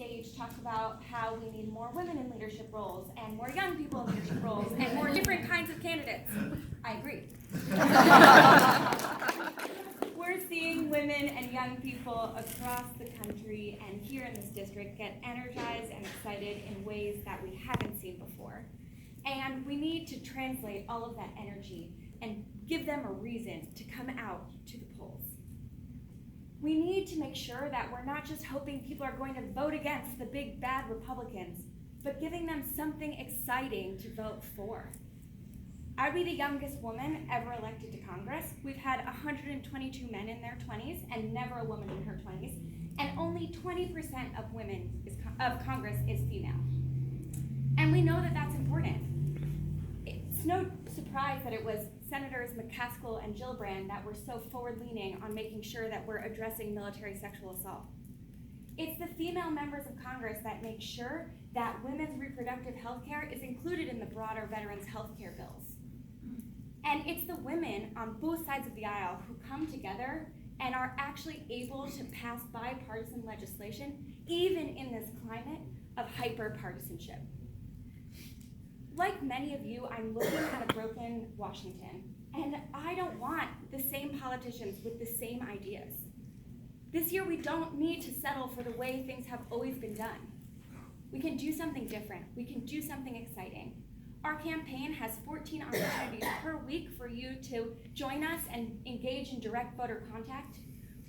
stage talk about how we need more women in leadership roles and more young people in leadership roles and more different kinds of candidates. I agree. We're seeing women and young people across the country and here in this district get energized and excited in ways that we haven't seen before. And we need to translate all of that energy and give them a reason to come out to the polls. We need to make sure that we're not just hoping people are going to vote against the big bad Republicans, but giving them something exciting to vote for. I'd be the youngest woman ever elected to Congress. We've had 122 men in their 20s and never a woman in her 20s, and only 20% of women of Congress is female. And we know that that's important. It's no surprise that it was Senators McCaskill and Gillibrand that were so forward-leaning on making sure that we're addressing military sexual assault. It's the female members of Congress that make sure that women's reproductive health care is included in the broader veterans' health care bills. And it's the women on both sides of the aisle who come together and are actually able to pass bipartisan legislation, even in this climate of hyper-partisanship. Like many of you, I'm looking at a broken Washington, and I don't want the same politicians with the same ideas. This year, we don't need to settle for the way things have always been done. We can do something different. We can do something exciting. Our campaign has 14 opportunities per week for you to join us and engage in direct voter contact.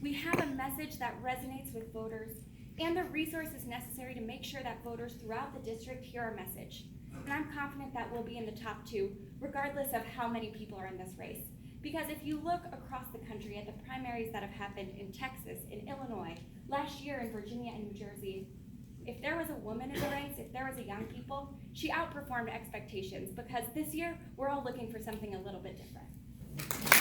We have a message that resonates with voters and the resources necessary to make sure that voters throughout the district hear our message. And I'm confident that we'll be in the top 2, regardless of how many people are in this race. Because if you look across the country at the primaries that have happened in Texas, in Illinois, last year in Virginia and New Jersey, if there was a woman in the ranks, if there was a young people, she outperformed expectations, because this year we're all looking for something a little bit different.